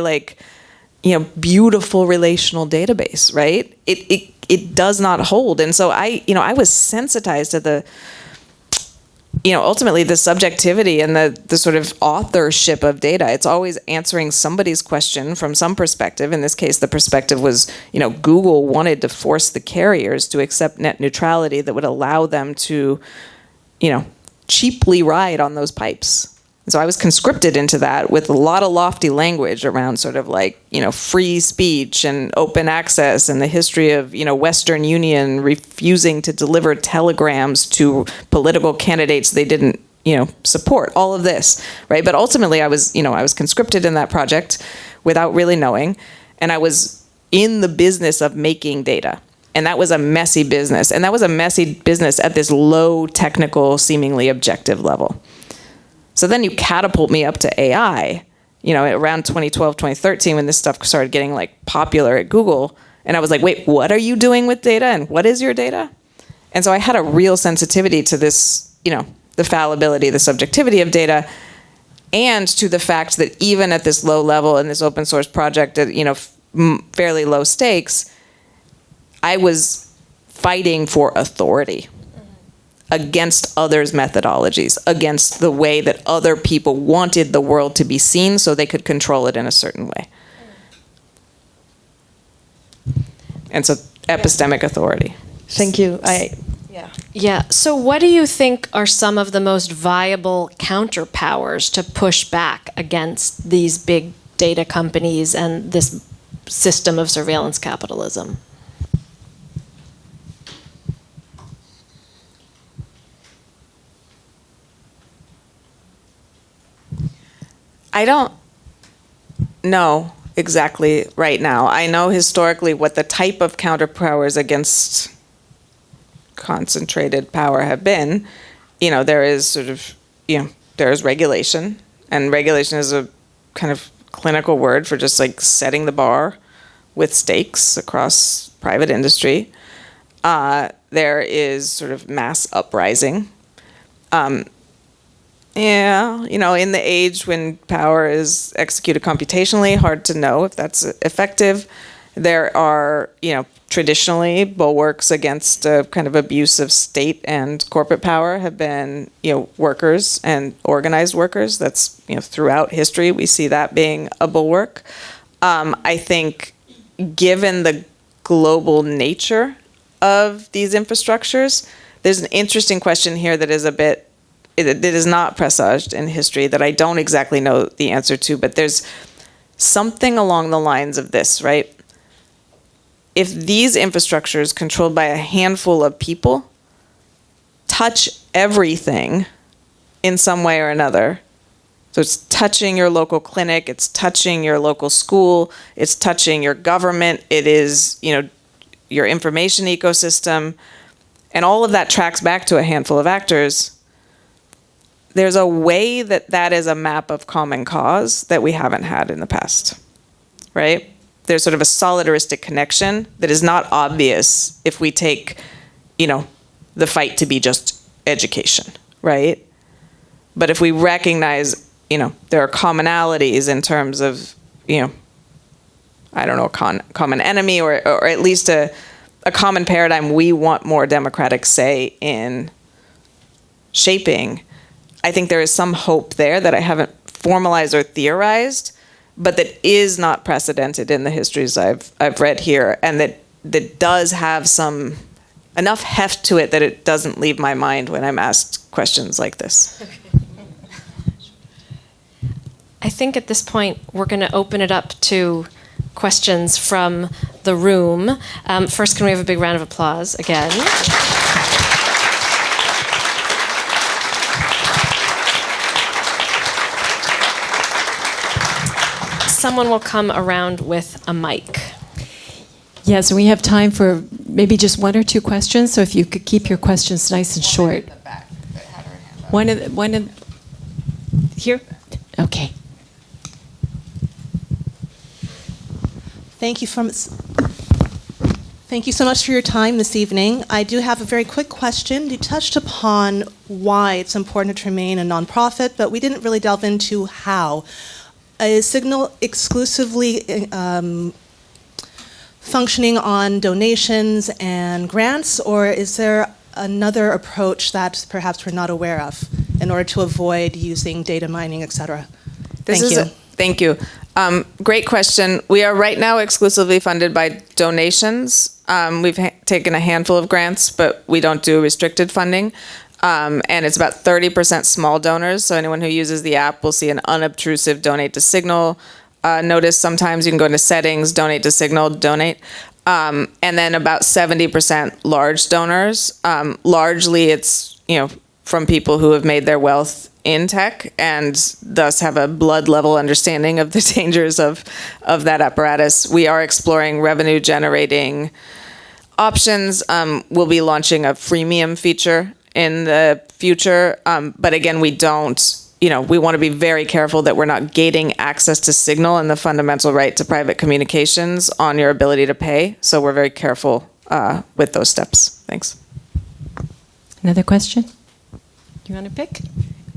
beautiful relational database, right? It does not hold. And so I was sensitized to the ultimately the subjectivity and the sort of authorship of data. It's always answering somebody's question from some perspective. In this case, the perspective was, Google wanted to force the carriers to accept net neutrality that would allow them to, cheaply ride on those pipes. And so I was conscripted into that with a lot of lofty language around sort of free speech and open access and the history of, Western Union refusing to deliver telegrams to political candidates they didn't, support, all of this, right? But ultimately I was conscripted in that project without really knowing, and I was in the business of making data. And that was a messy business. And that was a messy business at this low technical, seemingly objective level. So then you catapult me up to AI, around 2012, 2013, when this stuff started getting popular at Google. And I was like, wait, what are you doing with data? And what is your data? And so I had a real sensitivity to this, the fallibility, the subjectivity of data, and to the fact that even at this low level in this open source project at, fairly low stakes, I was fighting for authority against others' methodologies, against the way that other people wanted the world to be seen so they could control it in a certain way. And so epistemic authority. Thank you. Yeah. So what do you think are some of the most viable counterpowers to push back against these big data companies and this system of surveillance capitalism? I don't know exactly right now. I know historically what the type of counterpowers against concentrated power have been. There is sort of, there is regulation, and regulation is a kind of clinical word for just setting the bar with stakes across private industry. There is sort of mass uprising. Yeah, in the age when power is executed computationally, hard to know if that's effective. There are, traditionally bulwarks against a kind of abuse of state and corporate power have been, workers and organized workers. That's, throughout history, we see that being a bulwark. I think given the global nature of these infrastructures, there's an interesting question here that is it is not presaged in history that I don't exactly know the answer to, but there's something along the lines of this, right? If these infrastructures controlled by a handful of people touch everything in some way or another, so it's touching your local clinic, it's touching your local school, it's touching your government, it is, your information ecosystem, and all of that tracks back to a handful of actors, there's a way that is a map of common cause that we haven't had in the past, right? There's sort of a solidaristic connection that is not obvious if we take, the fight to be just education, right? But if we recognize, there are commonalities in terms of, I don't know, common enemy or at least a common paradigm we want more democratic say in shaping, I think there is some hope there that I haven't formalized or theorized, but that is not precedented in the histories I've read here, and that does have some enough heft to it that it doesn't leave my mind when I'm asked questions like this. I think at this point we're going to open it up to questions from the room. First, can we have a big round of applause again? Someone will come around with a mic. Yes, and we have time for maybe just one or two questions. So if you could keep your questions nice and short. One in here. Okay. Thank you so much for your time this evening. I do have a very quick question. You touched upon why it's important to remain a nonprofit, but we didn't really delve into how. Is Signal exclusively functioning on donations and grants, or is there another approach that perhaps we're not aware of in order to avoid using data mining, et cetera? Thank you. Great question. We are right now exclusively funded by donations. We've taken a handful of grants, but we don't do restricted funding. And it's about 30% small donors. So anyone who uses the app will see an unobtrusive donate to Signal notice. Sometimes you can go into settings, donate to Signal, donate. And then about 70% large donors. Largely it's, from people who have made their wealth in tech and thus have a blood level understanding of the dangers of that apparatus. We are exploring revenue generating options. We'll be launching a freemium feature in the future. But again, we don't, we want to be very careful that we're not gating access to Signal and the fundamental right to private communications on your ability to pay. So we're very careful with those steps. Thanks. Another question? You want to pick?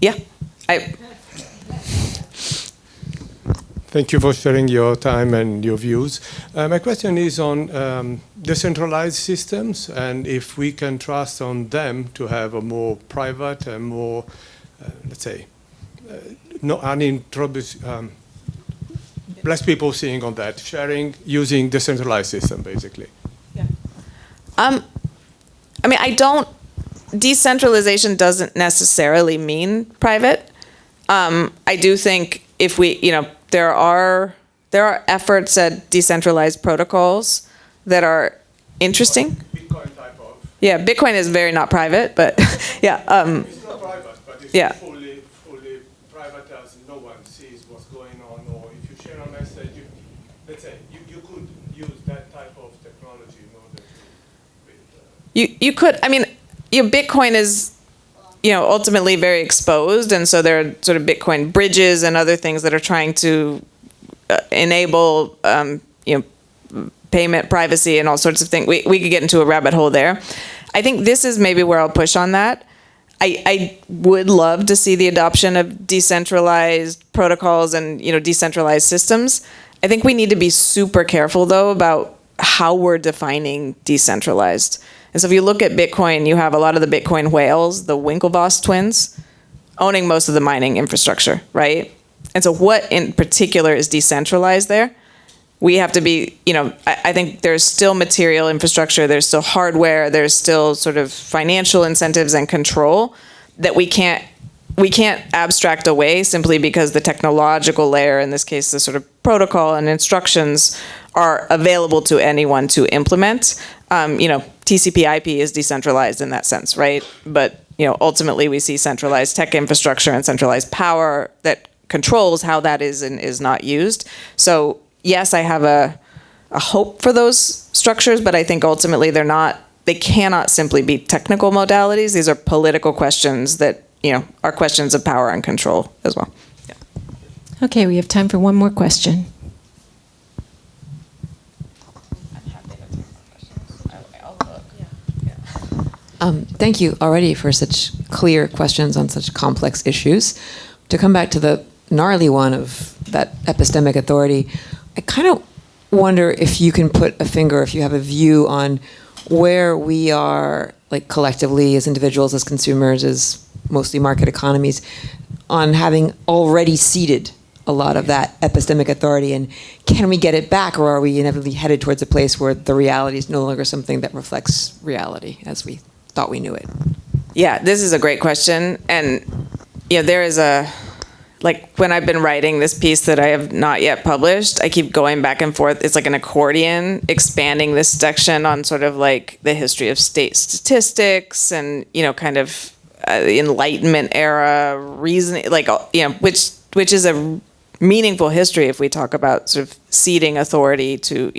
Yeah. Thank you for sharing your time and your views. My question is on decentralized systems and if we can trust on them to have a more private and more, let's say, not less people seeing on that, sharing, using decentralized system, basically. Yeah. Decentralization doesn't necessarily mean private. I do think if we, there are efforts at decentralized protocols that are interesting. Bitcoin type of. Yeah, Bitcoin is very not private, but yeah. It's not private, but it's fully private as no one sees what's going on. Or if you share a message, let's say you could use that type of technology in order to. You could. Bitcoin is, ultimately very exposed, and so there are sort of Bitcoin bridges and other things that are trying to enable, payment privacy and all sorts of things. We could get into a rabbit hole there. I think this is maybe where I'll push on that. I would love to see the adoption of decentralized protocols and, decentralized systems. I think we need to be super careful, though, about how we're defining decentralized. And so if you look at Bitcoin, you have a lot of the Bitcoin whales, the Winklevoss twins, owning most of the mining infrastructure, right? And so what in particular is decentralized there? We have to be, I think there's still material infrastructure, there's still hardware, there's still sort of financial incentives and control that we can't abstract away simply because the technological layer, in this case, the sort of protocol and instructions are available to anyone to implement. TCP/IP is decentralized in that sense, right? But ultimately we see centralized tech infrastructure and centralized power that controls how that is and is not used. So yes, I have a hope for those structures, but I think ultimately they cannot simply be technical modalities. These are political questions that are questions of power and control as well. Yeah. Okay, we have time for one more question. Thank you already for such clear questions on such complex issues. To come back to the gnarly one of that epistemic authority, I kind of wonder if you can put a finger, if you have a view on where we are, like collectively as individuals, as consumers, as mostly market economies, on having already ceded a lot of that epistemic authority, and can we get it back, or are we inevitably headed towards a place where the reality is no longer something that reflects reality as we thought we knew it? Yeah, this is a great question. And there is when I've been writing this piece that I have not yet published, I keep going back and forth. It's like an accordion, expanding this section on sort of like the history of state statistics and, kind of Enlightenment era reasoning, which is a meaningful history if we talk about sort of ceding authority to,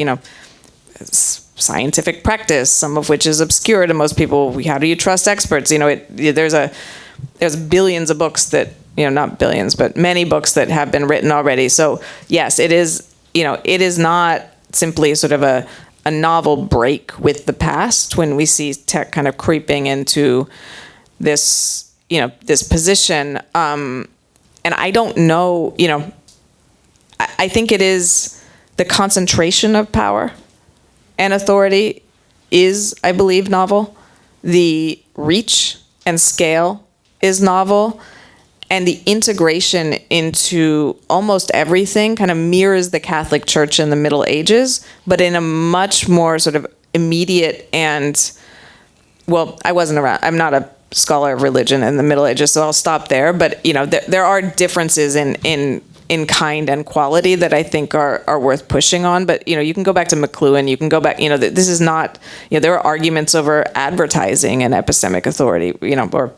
scientific practice, some of which is obscure to most people. How do you trust experts? There's billions of books that, not billions, but many books that have been written already. So yes, it is not simply sort of a novel break with the past when we see tech kind of creeping into this, this position. And I don't know, I think it is the concentration of power and authority is, I believe, novel. The reach and scale is novel. And the integration into almost everything kind of mirrors the Catholic Church in the Middle Ages, but in a much more sort of immediate and, well, I wasn't around. I'm not a scholar of religion in the Middle Ages, so I'll stop there. But, there are differences in kind and quality that I think are worth pushing on. But, you can go back to McLuhan, you can go back, this is not, there are arguments over advertising and epistemic authority, or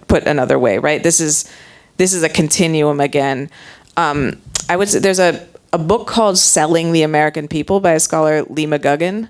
put another way, right? This is a continuum again. I would say there's a book called Selling the American People by a scholar, Lee McGugan,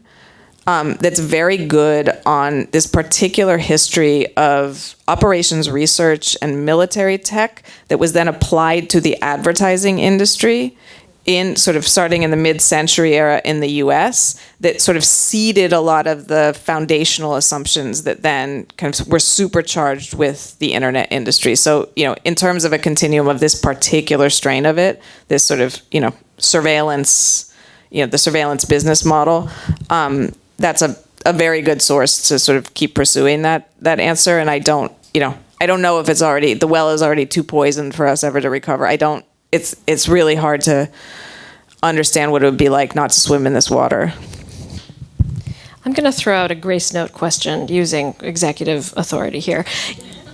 that's very good on this particular history of operations research and military tech that was then applied to the advertising industry in sort of starting in the mid-century era in the US, that sort of seeded a lot of the foundational assumptions that then kind of were supercharged with the internet industry. So, in terms of a continuum of this particular strain of it, this sort of, surveillance, the surveillance business model, that's a very good source to sort of keep pursuing that answer. And I don't know if it's already, the well is already too poisoned for us ever to recover. It's really hard to understand what it would be like not to swim in this water. I'm going to throw out a grace note question using executive authority here.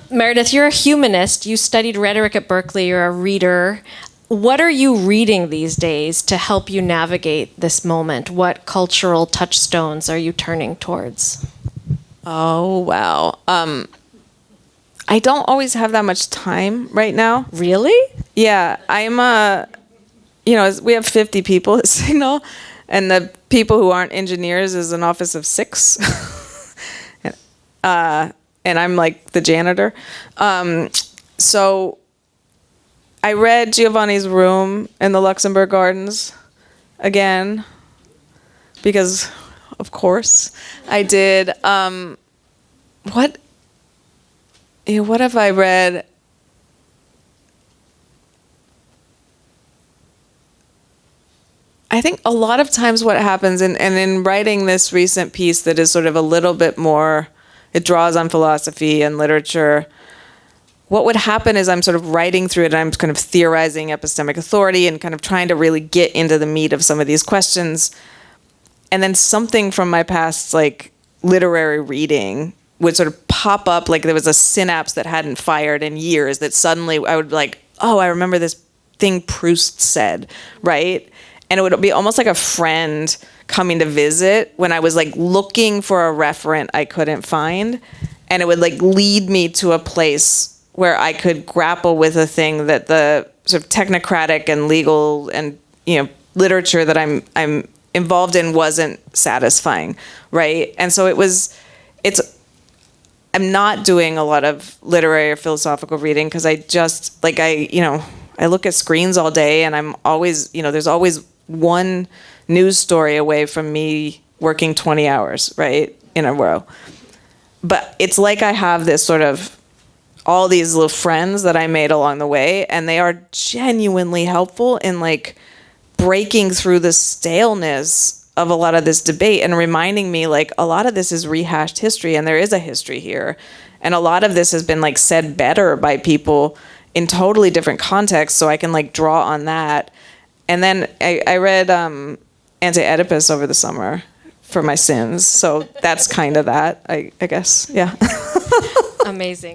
Meredith, you're a humanist. You studied rhetoric at Berkeley. You're a reader. What are you reading these days to help you navigate this moment? What cultural touchstones are you turning towards? Oh, wow. I don't always have that much time right now. Really? Yeah, I'm we have 50 people at Signal, and the people who aren't engineers is an office of 6. And I'm like the janitor. So I read Giovanni's Room in the Luxembourg Gardens again, because of course I did. What have I read? I think a lot of times what happens, and in writing this recent piece that is sort of a little bit more, it draws on philosophy and literature, what would happen is I'm sort of writing through it and I'm kind of theorizing epistemic authority and kind of trying to really get into the meat of some of these questions. And then something from my past, like, literary reading would sort of pop up, like there was a synapse that hadn't fired in years that suddenly I would be like, oh, I remember this thing Proust said, right? And it would be almost like a friend coming to visit when I was like looking for a referent I couldn't find. And it would like lead me to a place where I could grapple with a thing that the sort of technocratic and legal and, literature that I'm involved in wasn't satisfying, right? And so I'm not doing a lot of literary or philosophical reading because I just, like, I look at screens all day and I'm always, there's always one news story away from me working 20 hours, right, in a row. But it's like I have this sort of, all these little friends that I made along the way, and they are genuinely helpful in, like, breaking through the staleness of a lot of this debate and reminding me, like, a lot of this is rehashed history and there is a history here. And a lot of this has been, like, said better by people in totally different contexts, so I can, like, draw on that. And then I read Anti-Oedipus over the summer for my sins, so that's kind of that, I guess, yeah. Amazing.